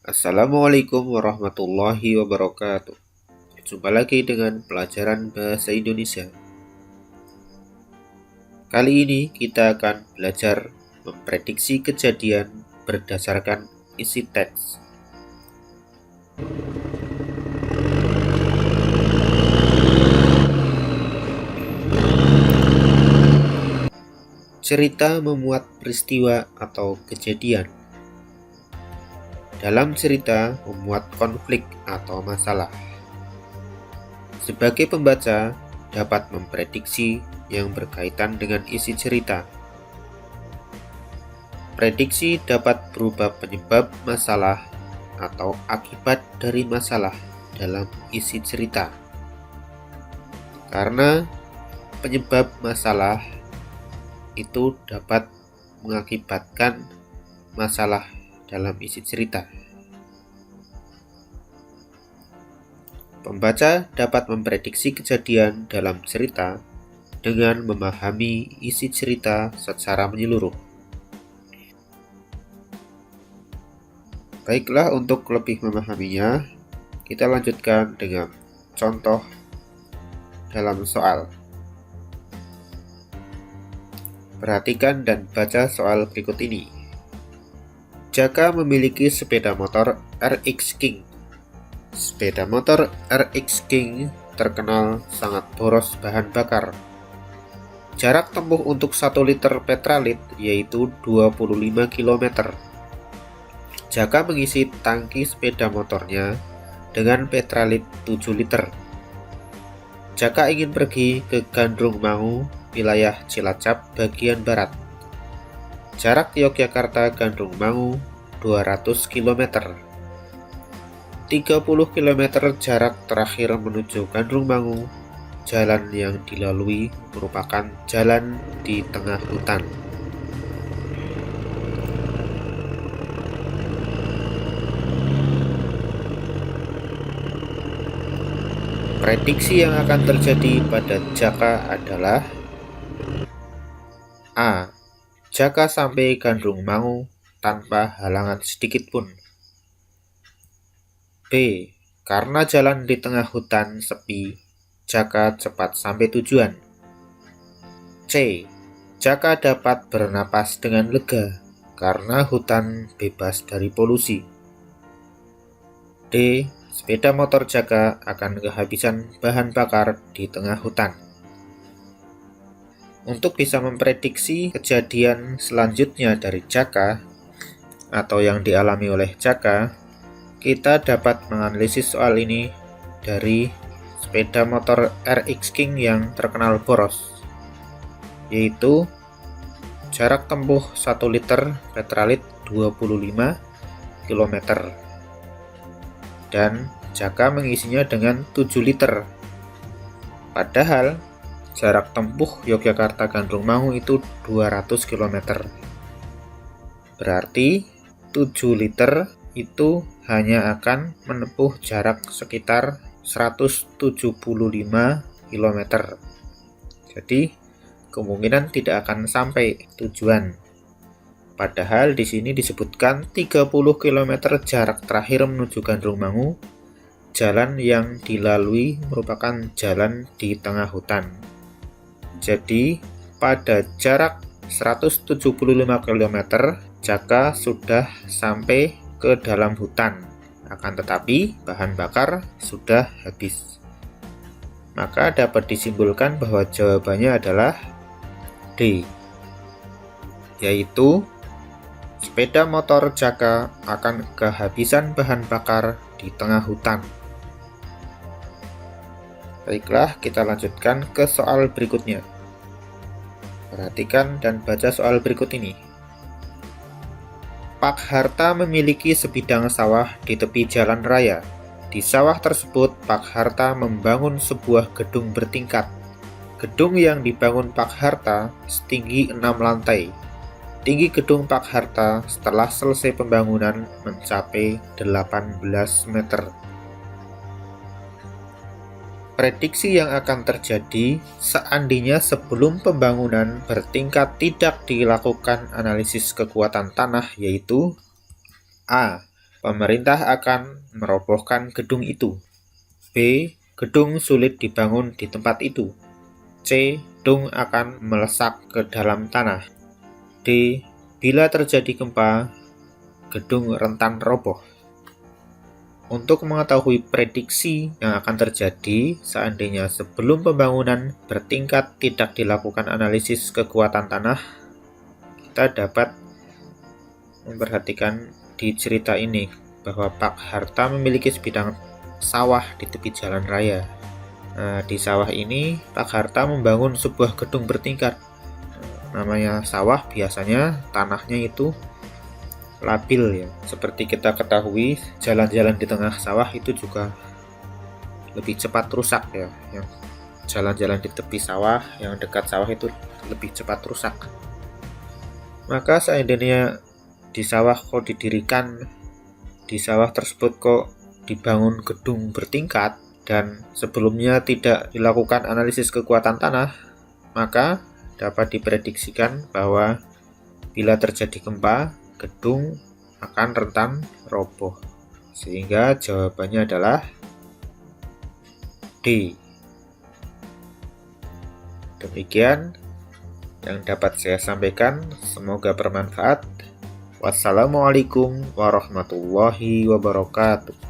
Assalamualaikum warahmatullahi wabarakatuh. Jumpa lagi dengan pelajaran bahasa Indonesia. Kali ini kita akan belajar memprediksi kejadian berdasarkan isi teks. Cerita memuat peristiwa atau kejadian. Dalam cerita memuat konflik atau masalah. Sebagai pembaca, dapat memprediksi yang berkaitan dengan isi cerita. Prediksi dapat berupa penyebab masalah atau akibat dari masalah dalam isi cerita. Karena penyebab masalah itu dapat mengakibatkan masalah dalam isi cerita. Pembaca dapat memprediksi kejadian dalam cerita dengan memahami isi cerita secara menyeluruh. Baiklah, untuk lebih memahaminya, kita lanjutkan dengan contoh dalam soal. Perhatikan dan baca soal berikut ini. Jaka memiliki sepeda motor RX King. Sepeda motor RX King terkenal sangat boros bahan bakar. Jarak tempuh untuk 1 liter petralit yaitu 25 km. Jaka mengisi tangki sepeda motornya dengan petralit 7 liter. Jaka ingin pergi ke Gandrung Mangu, wilayah Cilacap bagian barat. Jarak Yogyakarta Gandrung Mangu 200 km. 30 km jarak terakhir menuju Gandrung Mangu. Jalan yang dilalui merupakan jalan di tengah hutan. Prediksi yang akan terjadi pada Jaka adalah A. Jaka sampai Gandrung Mangu tanpa halangan sedikit pun. B. Karena jalan di tengah hutan sepi, Jaka cepat sampai tujuan. C. Jaka dapat bernapas dengan lega karena hutan bebas dari polusi. D. Sepeda motor Jaka akan kehabisan bahan bakar di tengah hutan. Untuk bisa memprediksi kejadian selanjutnya dari Jaka atau yang dialami oleh Jaka, kita dapat menganalisis soal ini dari sepeda motor RX King yang terkenal boros, yaitu jarak tempuh 1 liter petralit 25 km. Dan Jaka mengisinya dengan 7 liter. Padahal jarak tempuh Yogyakarta Gandrung Mangu itu 200 km. Berarti 7 liter itu hanya akan menempuh jarak sekitar 175 km. Jadi kemungkinan tidak akan sampai tujuan. Padahal di sini disebutkan 30 km jarak terakhir menuju Gandrung Mangu. Jalan yang dilalui merupakan jalan di tengah hutan. Jadi pada jarak 175 km, Jaka sudah sampai ke dalam hutan. Akan tetapi bahan bakar sudah habis. Maka dapat disimpulkan bahwa jawabannya adalah D, yaitu sepeda motor Jaka akan kehabisan bahan bakar di tengah hutan. Baiklah, kita lanjutkan ke soal berikutnya. Perhatikan dan baca soal berikut ini. Pak Harta memiliki sebidang sawah di tepi jalan raya. Di sawah tersebut, Pak Harta membangun sebuah gedung bertingkat. Gedung yang dibangun Pak Harta setinggi 6 lantai. Tinggi gedung Pak Harta setelah selesai pembangunan mencapai 18 meter. Prediksi yang akan terjadi seandainya sebelum pembangunan bertingkat tidak dilakukan analisis kekuatan tanah, yaitu A. pemerintah akan merobohkan gedung itu. B. Gedung sulit dibangun di tempat itu. C. Gedung akan melesak ke dalam tanah. D. Bila terjadi gempa, gedung rentan roboh. Untuk mengetahui prediksi yang akan terjadi seandainya sebelum pembangunan bertingkat tidak dilakukan analisis kekuatan tanah, kita dapat memperhatikan di cerita ini bahwa Pak Harta memiliki sebidang sawah di tepi jalan raya. Nah, di sawah ini Pak Harta membangun sebuah gedung bertingkat. Namanya sawah, biasanya tanahnya itu labil ya. Seperti kita ketahui, jalan-jalan di tengah sawah itu juga lebih cepat rusak ya. Yang jalan-jalan di tepi sawah, yang dekat sawah itu lebih cepat rusak. Maka seandainya di sawah kok didirikan, di sawah tersebut kok dibangun gedung bertingkat dan sebelumnya tidak dilakukan analisis kekuatan tanah, maka dapat diprediksikan bahwa bila terjadi gempa, gedung akan rentan roboh. Sehingga jawabannya adalah D. Demikian yang dapat saya sampaikan, semoga bermanfaat. Wassalamualaikum warahmatullahi wabarakatuh.